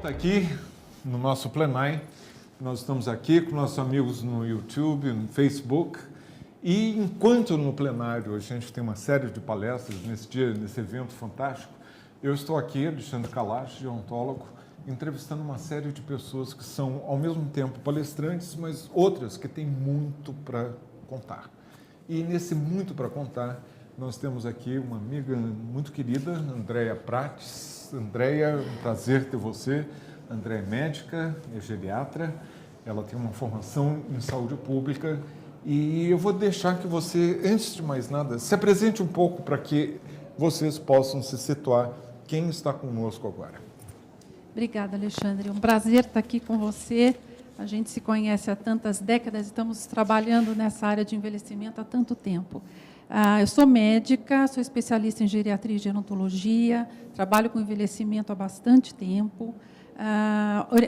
volta aqui no nosso Plenai. Nós estamos aqui com nossos amigos no YouTube, no Facebook. E enquanto no plenário a gente tem uma série de palestras nesse dia, nesse evento fantástico, eu estou aqui, Alexandre Kalash, geontólogo, entrevistando uma série de pessoas que são, ao mesmo tempo, palestrantes, mas outras que têm muito para contar. E nesse muito para contar, nós temos aqui uma amiga muito querida, Andréia Prates. Andréia, um prazer ter você. Andréia é médica, é geriatra, ela tem uma formação em saúde pública e eu vou deixar que você, antes de mais nada, se apresente um pouco para que vocês possam se situar quem está conosco agora. Obrigada, Alexandre. Um prazer estar aqui com você. A gente se conhece há tantas décadas, estamos trabalhando nessa área de envelhecimento há tanto tempo. Eu sou médica, sou especialista em geriatria e gerontologia, trabalho com envelhecimento há bastante tempo.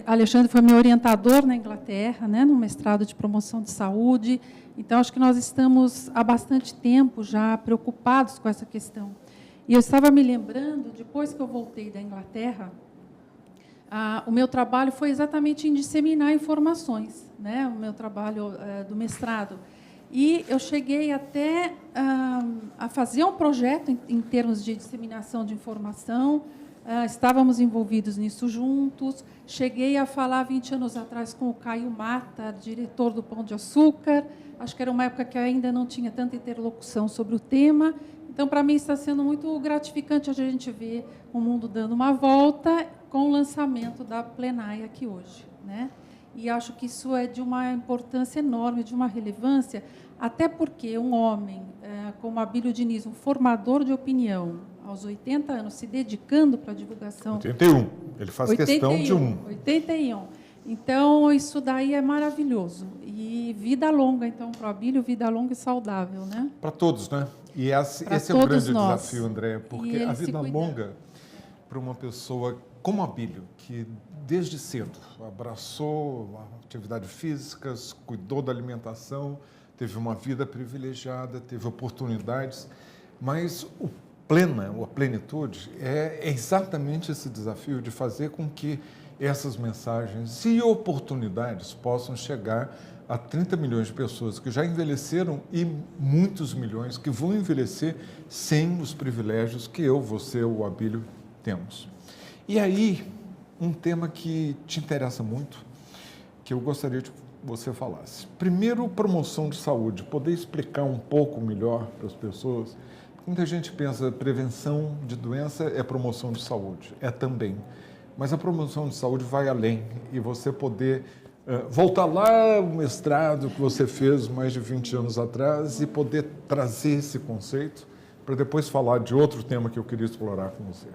Alexandre foi meu orientador na Inglaterra, né, no mestrado de promoção de saúde. Então, acho que nós estamos há bastante tempo já preocupados com essa questão. E eu estava me lembrando, depois que eu voltei da Inglaterra, o meu trabalho foi exatamente em disseminar informações, né, o meu trabalho do mestrado. E eu cheguei até a fazer um projeto em termos de disseminação de informação, estávamos envolvidos nisso juntos, cheguei a falar 20 anos atrás com o Caio Mata, diretor do Pão de Açúcar, acho que era uma época que eu ainda não tinha tanta interlocução sobre o tema, então, para mim, está sendo muito gratificante a gente ver o mundo dando uma volta com o lançamento da Plenai aqui hoje, né? E acho que isso é de uma importância enorme, de uma relevância, até porque um homem como Abílio Diniz, um formador de opinião, aos 80 anos, se dedicando para a divulgação... 81, ele faz 81, questão de 81. Então, isso daí é maravilhoso. E vida longa, então, para o Abílio, vida longa e saudável, né? Para todos, né? E esse é o grande desafio, Andréia, porque a vida longa, para uma pessoa como Abílio, que desde cedo abraçou a atividade física, cuidou da alimentação, teve uma vida privilegiada, teve oportunidades, mas a plenitude é exatamente esse desafio de fazer com que essas mensagens e oportunidades possam chegar a 30 milhões de pessoas que já envelheceram e muitos milhões que vão envelhecer sem os privilégios que eu, você, o Abílio, temos. E aí, um tema que te interessa muito, que eu gostaria que você falasse. Primeiro, promoção de saúde. Poder explicar um pouco melhor para as pessoas. Muita gente pensa prevenção de doença é promoção de saúde. É também. Mas a promoção de saúde vai além. E você poder voltar lá ao mestrado que você fez mais de 20 anos atrás e poder trazer esse conceito para depois falar de outro tema que eu queria explorar com você.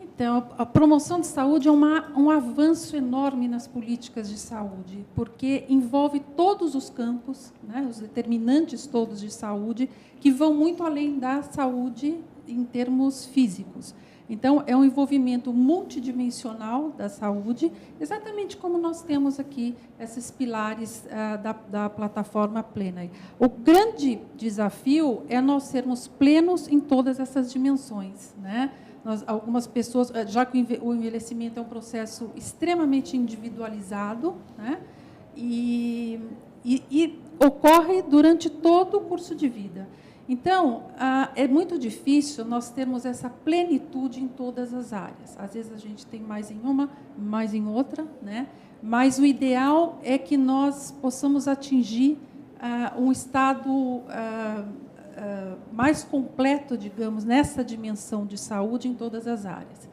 Então, a promoção de saúde é um avanço enorme nas políticas de saúde, porque envolve todos os campos, né, os determinantes todos de saúde, que vão muito além da saúde em termos físicos. Então, é um envolvimento multidimensional da saúde, exatamente como nós temos aqui esses pilares da plataforma Plenai. O grande desafio é nós sermos plenos em todas essas dimensões, né? Algumas pessoas, já que o envelhecimento é um processo extremamente individualizado, né? E ocorre durante todo o curso de vida. Então, é muito difícil nós termos essa plenitude em todas as áreas. Às vezes a gente tem mais em uma, mais em outra, né? Mas o ideal é que nós possamos atingir um estado mais completo, digamos, nessa dimensão de saúde em todas as áreas.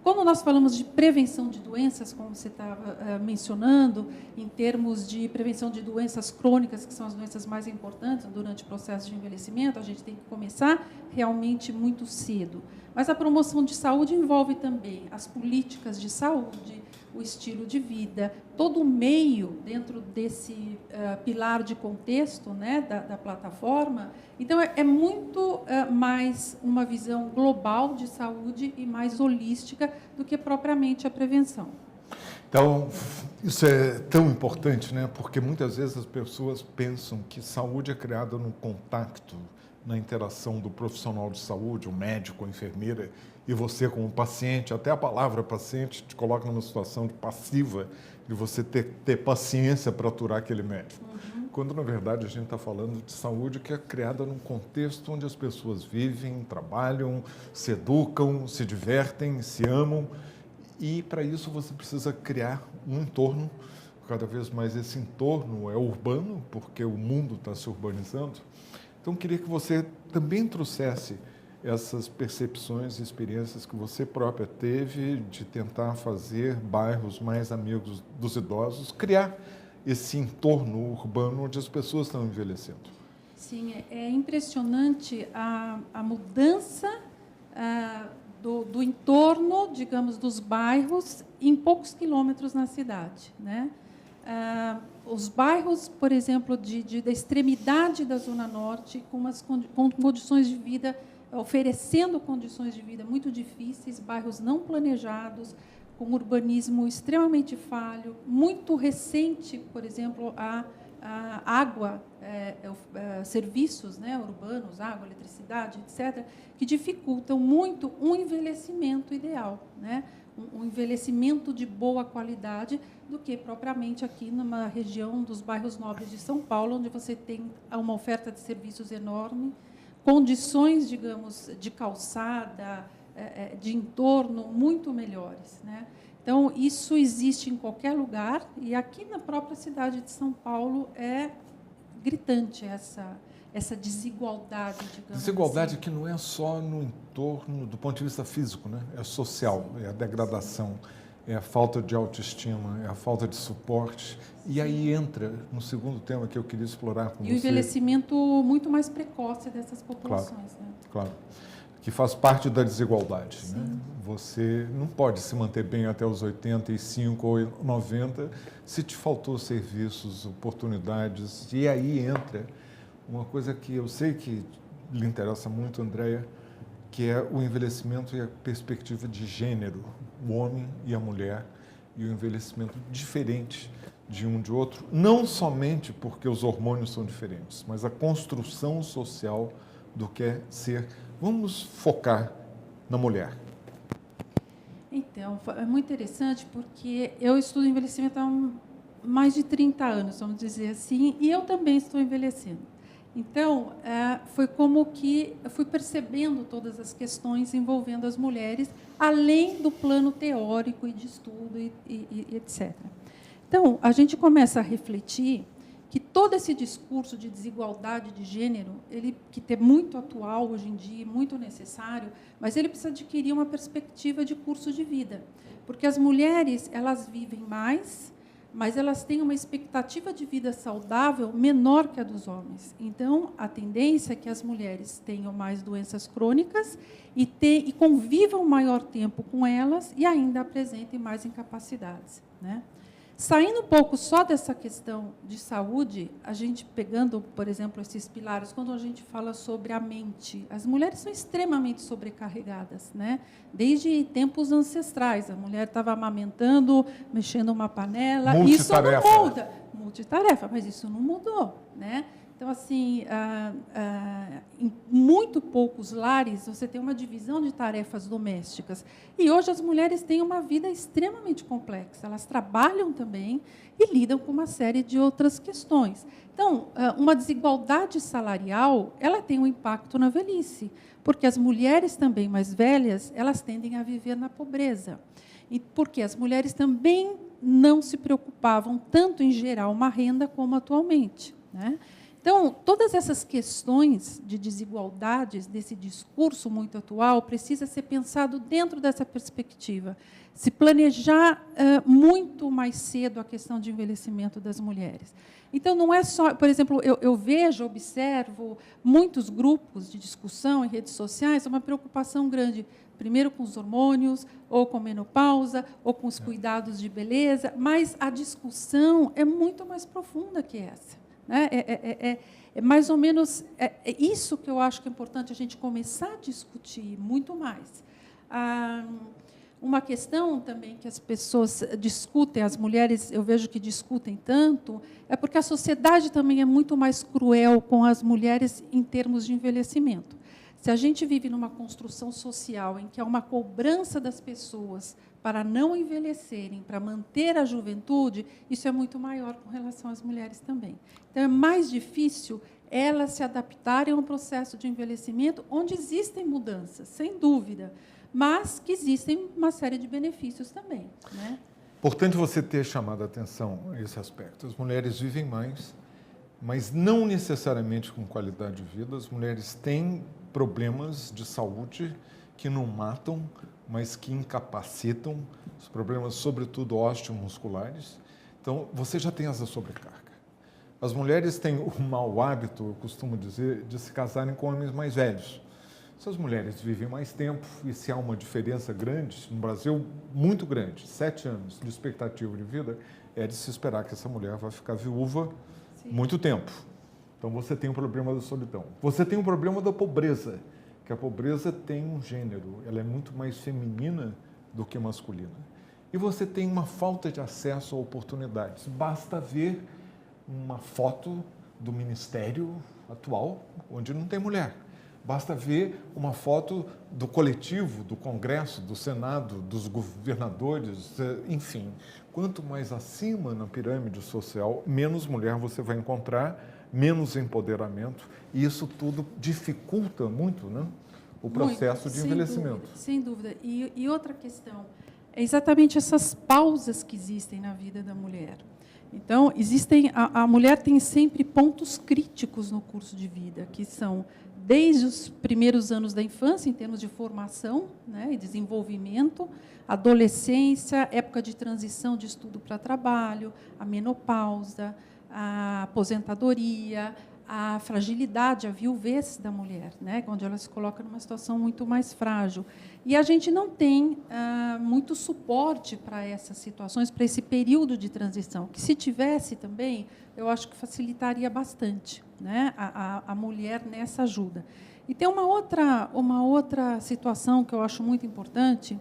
Quando nós falamos de prevenção de doenças, como você estava mencionando, em termos de prevenção de doenças crônicas, que são as doenças mais importantes durante o processo de envelhecimento, a gente tem que começar realmente muito cedo. Mas a promoção de saúde envolve também as políticas de saúde, o estilo de vida, todo o meio dentro desse pilar de contexto, né, da plataforma. Então, é muito mais uma visão global de saúde e mais holística do que propriamente a prevenção. Então, isso é tão importante, né? Porque muitas vezes as pessoas pensam que saúde é criada no contato na interação do profissional de saúde, o médico, a enfermeira, e você como paciente. Até a palavra paciente te coloca numa situação de passiva, de você ter paciência para aturar aquele médico. Quando, na verdade, a gente está falando de saúde que é criada num contexto onde as pessoas vivem, trabalham, se educam, se divertem, se amam. E, para isso, você precisa criar um entorno. Cada vez mais esse entorno é urbano, porque o mundo está se urbanizando. Então, queria que você também trouxesse essas percepções e experiências que você própria teve de tentar fazer bairros mais amigos dos idosos, criar esse entorno urbano onde as pessoas estão envelhecendo. Sim, é impressionante a mudança do entorno, digamos, dos bairros em poucos quilômetros na cidade, né? Os bairros, por exemplo, da extremidade da Zona Norte, com condições de vida, oferecendo condições de vida muito difíceis, bairros não planejados, com urbanismo extremamente falho, muito recente, por exemplo, a água, serviços, né, urbanos, água, eletricidade, etc., que dificultam muito um envelhecimento ideal, né? Um envelhecimento de boa qualidade, do que propriamente aqui numa região dos bairros nobres de São Paulo, onde você tem uma oferta de serviços enorme, condições, digamos, de calçada, de entorno muito melhores, né? Então, isso existe em qualquer lugar, e aqui na própria cidade de São Paulo é gritante essa desigualdade, digamos. Desigualdade assim. Que não é só no entorno do ponto de vista físico, né? É social, é a degradação, é a falta de autoestima, é a falta de suporte. E aí entra no segundo tema que eu queria explorar com você. E o envelhecimento muito mais precoce dessas populações. Claro, né? claro. Que faz parte da desigualdade. Sim. Né? Você não pode se manter bem até os 85 ou 90 se te faltou serviços, oportunidades. E aí entra uma coisa que eu sei que lhe interessa muito, Andréia, que é o envelhecimento e a perspectiva de gênero, o homem e a mulher, e o envelhecimento diferente de um de outro, não somente porque os hormônios são diferentes, mas a construção social do que é ser. Vamos focar na mulher. Então, é muito interessante porque eu estudo envelhecimento há mais de 30 anos, vamos dizer assim, e eu também estou envelhecendo. Então, foi como que eu fui percebendo todas as questões envolvendo as mulheres, além do plano teórico e de estudo, e etc. Então, a gente começa a refletir que todo esse discurso de desigualdade de gênero, que é muito atual hoje em dia, muito necessário, mas ele precisa adquirir uma perspectiva de curso de vida, porque as mulheres, elas vivem mais, mas elas têm uma expectativa de vida saudável menor que a dos homens. Então, a tendência é que as mulheres tenham mais doenças crônicas e convivam maior tempo com elas e ainda apresentem mais incapacidades, né? Saindo um pouco só dessa questão de saúde, a gente pegando, por exemplo, esses pilares, quando a gente fala sobre a mente, as mulheres são extremamente sobrecarregadas, né? Desde tempos ancestrais, a mulher estava amamentando, mexendo uma panela, isso não muda. Multitarefa, mas isso não mudou, né? Então, assim, em muito poucos lares você tem uma divisão de tarefas domésticas. E hoje as mulheres têm uma vida extremamente complexa. Elas trabalham também e lidam com uma série de outras questões. Então, uma desigualdade salarial, ela tem um impacto na velhice, porque as mulheres também mais velhas, elas tendem a viver na pobreza. E porque as mulheres também não se preocupavam tanto em gerar uma renda como atualmente, né? Então, todas essas questões de desigualdades, desse discurso muito atual, precisa ser pensado dentro dessa perspectiva. Se planejar muito mais cedo a questão de envelhecimento das mulheres. Então, não é só... Por exemplo, eu observo muitos grupos de discussão em redes sociais, uma preocupação grande, primeiro com os hormônios, ou com menopausa, ou com os cuidados de beleza, mas a discussão é muito mais profunda que essa. É mais ou menos isso que eu acho que é importante a gente começar a discutir muito mais. Uma questão também que as pessoas discutem, as mulheres, eu vejo que discutem tanto, é porque a sociedade também é muito mais cruel com as mulheres em termos de envelhecimento. Se a gente vive numa construção social em que há uma cobrança das pessoas para não envelhecerem, para manter a juventude, isso é muito maior com relação às mulheres também. Então, é mais difícil elas se adaptarem a um processo de envelhecimento onde existem mudanças, sem dúvida, mas que existem uma série de benefícios também, né? Importante você ter chamado a atenção a esse aspecto. As mulheres vivem mais, mas não necessariamente com qualidade de vida. As mulheres têm problemas de saúde que não matam, mas que incapacitam, os problemas, sobretudo, osteomusculares. Então, você já tem essa sobrecarga. As mulheres têm o mau hábito, eu costumo dizer, de se casarem com homens mais velhos. Se as mulheres vivem mais tempo, e se há uma diferença grande, no Brasil, muito grande, 7 anos de expectativa de vida, é de se esperar que essa mulher vai ficar viúva muito tempo. Então, você tem o problema da solidão. Você tem o problema da pobreza, que a pobreza tem um gênero, ela é muito mais feminina do que masculina. E você tem uma falta de acesso a oportunidades. Basta ver uma foto do ministério atual, onde não tem mulher. Basta ver uma foto do coletivo, do Congresso, do Senado, dos governadores, enfim. Quanto mais acima na pirâmide social, menos mulher você vai encontrar, menos empoderamento, e isso tudo dificulta muito, né, o processo de envelhecimento. Sem dúvida. E outra questão, é exatamente essas pausas que existem na vida da mulher. Então, a mulher tem sempre pontos críticos no curso de vida, que são desde os primeiros anos da infância, em termos de formação, né, e desenvolvimento, adolescência, época de transição de estudo para trabalho, a menopausa, a aposentadoria, a fragilidade, a viuvez da mulher, né, onde ela se coloca numa situação muito mais frágil. E a gente não tem muito suporte para essas situações, para esse período de transição, que, se tivesse também, eu acho que facilitaria bastante, né, a mulher nessa ajuda. E tem uma outra situação que eu acho muito importante,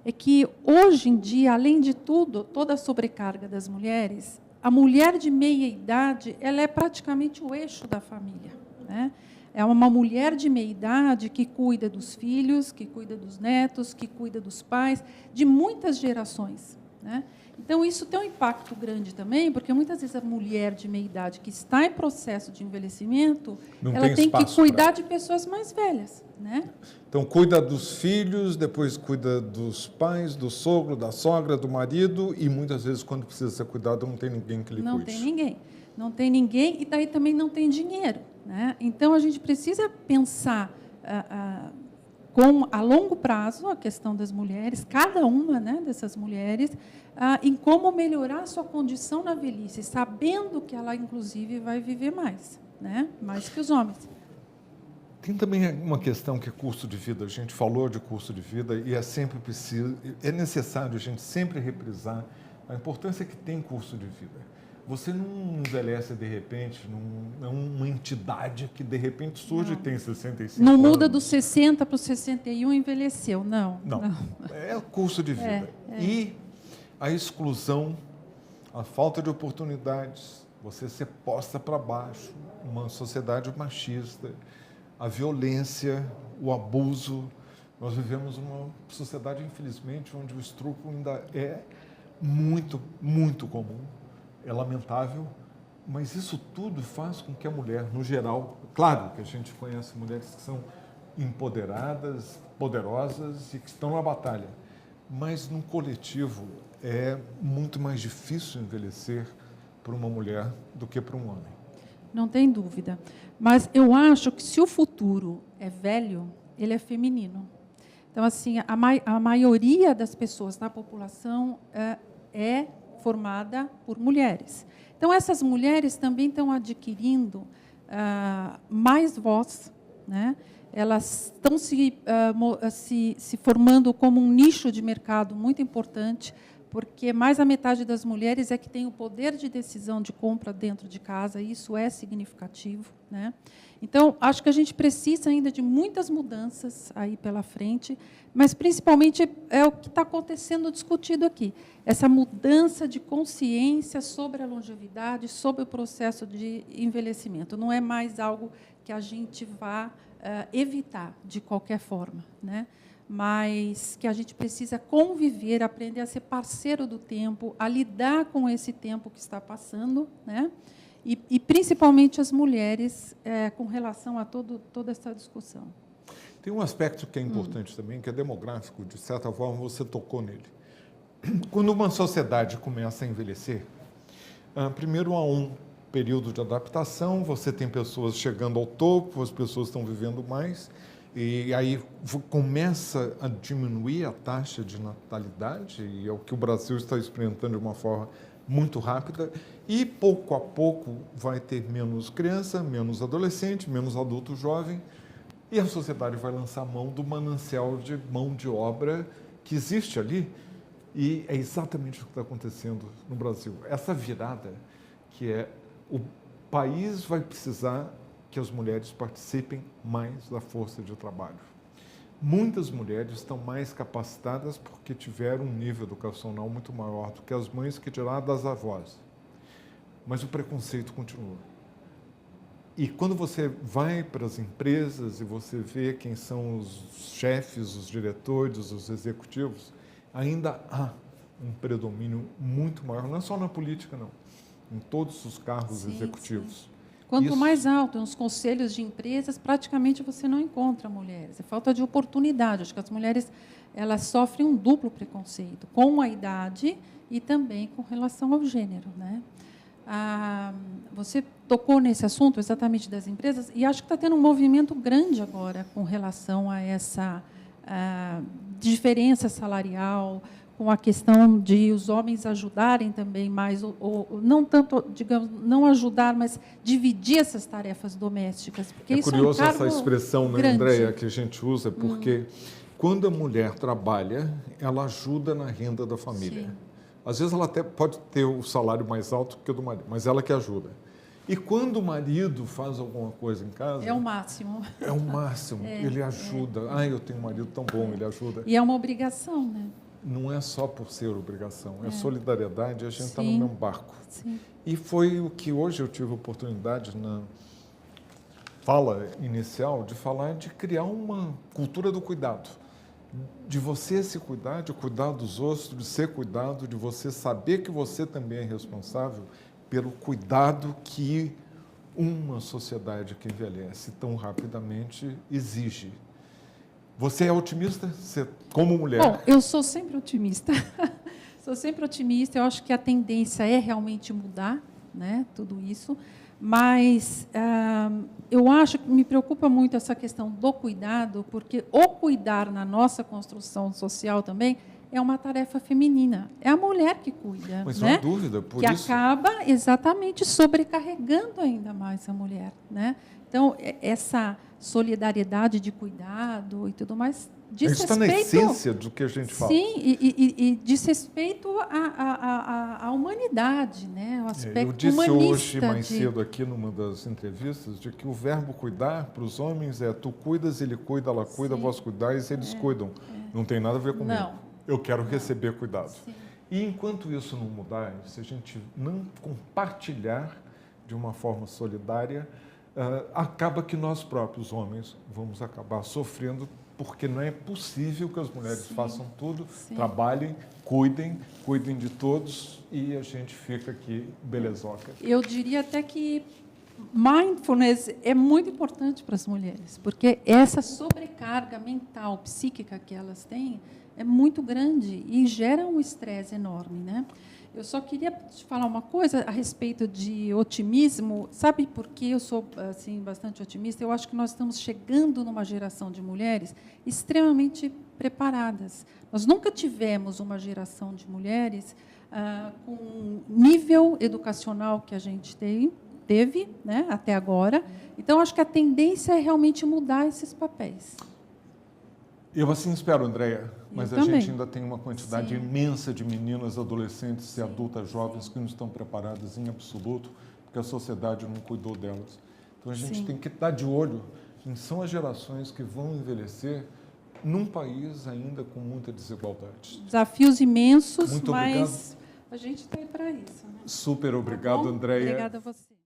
é que, hoje em dia, além de tudo, toda a sobrecarga das mulheres, a mulher de meia-idade, ela é praticamente o eixo da família, né? É uma mulher de meia-idade que cuida dos filhos, que cuida dos netos, que cuida dos pais, de muitas gerações, né? Então, isso tem um impacto grande também, porque, muitas vezes, a mulher de meia-idade que está em processo de envelhecimento, ela tem que cuidar de pessoas mais velhas, né? Então, cuida dos filhos, depois cuida dos pais, do sogro, da sogra, do marido, e, muitas vezes, quando precisa ser cuidado, não tem ninguém que lhe cuide. Não tem ninguém, e daí também não tem dinheiro, né? Então, a gente precisa pensar a longo prazo a questão das mulheres, cada uma, né, dessas mulheres, em como melhorar a sua condição na velhice, sabendo que ela, inclusive, vai viver mais, né, mais que os homens. Tem também uma questão que é custo de vida. A gente falou de custo de vida e é necessário a gente sempre reprisar a importância que tem custo de vida. Você não envelhece de repente, não é uma entidade que de repente surge e tem 65 não anos. Muda dos 60 para os 61 e envelheceu, não. É o custo de vida. E a exclusão, a falta de oportunidades, você ser posta para baixo, uma sociedade machista, a violência, o abuso. Nós vivemos uma sociedade, infelizmente, onde o estupro ainda é muito, muito comum. É lamentável, mas isso tudo faz com que a mulher, no geral, claro que a gente conhece mulheres que são empoderadas, poderosas e que estão na batalha, mas no coletivo é muito mais difícil envelhecer para uma mulher do que para um homem. Não tem dúvida. Mas eu acho que, se o futuro é velho, ele é feminino. Então, assim, a maioria das pessoas na população é formada por mulheres. Então, essas mulheres também estão adquirindo mais voz, né? Elas estão se formando como um nicho de mercado muito importante porque mais da metade das mulheres é que tem o poder de decisão de compra dentro de casa, e isso é significativo, né? Então, acho que a gente precisa ainda de muitas mudanças aí pela frente, mas, principalmente, é o que está acontecendo discutido aqui, essa mudança de consciência sobre a longevidade, sobre o processo de envelhecimento. Não é mais algo que a gente vá evitar de qualquer forma, né? Mas que a gente precisa conviver, aprender a ser parceiro do tempo, a lidar com esse tempo que está passando, né? E principalmente as mulheres, com relação a toda essa discussão. Tem um aspecto que é importante também, que é demográfico, de certa forma você tocou nele. Quando uma sociedade começa a envelhecer, primeiro há um período de adaptação, você tem pessoas chegando ao topo, as pessoas estão vivendo mais, e aí começa a diminuir a taxa de natalidade, e é o que o Brasil está experimentando de uma forma muito rápida, e pouco a pouco vai ter menos criança, menos adolescente, menos adulto jovem, e a sociedade vai lançar mão do manancial de mão de obra que existe ali, e é exatamente o que está acontecendo no Brasil. Essa virada, que é o país vai precisar que as mulheres participem mais da força de trabalho. Muitas mulheres estão mais capacitadas porque tiveram um nível educacional muito maior do que as mães, que dirá das avós. Mas o preconceito continua. E quando você vai para as empresas e você vê quem são os chefes, os diretores, os executivos, ainda há um predomínio muito maior, não é só na política, não, em todos os cargos executivos. Sim. Quanto mais alto, nos conselhos de empresas, praticamente você não encontra mulheres. É falta de oportunidade. Acho que as mulheres elas sofrem um duplo preconceito, com a idade e também com relação ao gênero, né? Você tocou nesse assunto exatamente das empresas, e acho que está tendo um movimento grande agora com relação a essa diferença salarial, com a questão de os homens ajudarem também mais, ou não tanto, digamos, não ajudar, mas dividir essas tarefas domésticas. Porque é isso curioso é um cargo essa expressão, né, grande. Andréia, que a gente usa, porque quando a mulher trabalha, ela ajuda na renda da família. Sim. Às vezes ela até pode ter o salário mais alto que o do marido, mas ela que ajuda. E quando o marido faz alguma coisa em casa... É o máximo. É o máximo. Ele ajuda. Eu tenho um marido tão bom, ele ajuda. E é uma obrigação, né? Não é só por ser obrigação, é solidariedade, a gente está no mesmo barco. Sim. E foi o que hoje eu tive a oportunidade, na fala inicial, de falar de criar uma cultura do cuidado. De você se cuidar, de cuidar dos outros, de ser cuidado, de você saber que você também é responsável pelo cuidado que uma sociedade que envelhece tão rapidamente exige. Você é otimista? Você, como mulher? Bom, eu sou sempre otimista. Sou sempre otimista. Eu acho que a tendência é realmente mudar, né, tudo isso. Mas eu acho que me preocupa muito essa questão do cuidado, porque o cuidar na nossa construção social também é uma tarefa feminina. É a mulher que cuida. Mas né? não há dúvida, por que isso... acaba exatamente sobrecarregando ainda mais a mulher, né? Então, essa solidariedade de cuidado e tudo mais diz respeito... Isso está na essência do que a gente fala. Sim, e diz respeito à humanidade, né? O aspecto eu disse humanista hoje, mais cedo, aqui numa das entrevistas, de que o verbo cuidar para os homens é tu cuidas, ele cuida, ela cuida, vós cuidais, eles cuidam. Não tem nada a ver comigo. Não. Eu quero receber cuidado. Sim. E enquanto isso não mudar, se a gente não compartilhar de uma forma solidária, acaba que nós próprios, homens, vamos acabar sofrendo, porque não é possível que as mulheres façam tudo, trabalhem, cuidem de todos, e a gente fica aqui belezoca. Eu diria até que mindfulness é muito importante para as mulheres, porque essa sobrecarga mental, psíquica que elas têm é muito grande e gera um estresse enorme, né? Eu só queria te falar uma coisa a respeito de otimismo. Sabe por que eu sou assim bastante otimista? Eu acho que nós estamos chegando numa geração de mulheres extremamente preparadas. Nós nunca tivemos uma geração de mulheres com o nível educacional que a gente teve, né, até agora. Então, acho que a tendência é realmente mudar esses papéis. Eu assim espero, Andréia, mas a gente ainda tem uma quantidade imensa de meninas, adolescentes e adultas jovens que não estão preparadas em absoluto, porque a sociedade não cuidou delas. Então a gente tem que estar de olho em são as gerações que vão envelhecer num país ainda com muita desigualdade. Desafios imensos, Muito mas obrigado. A gente está aí para isso. Né? Super obrigado, Tá, Andréia. Obrigada a você.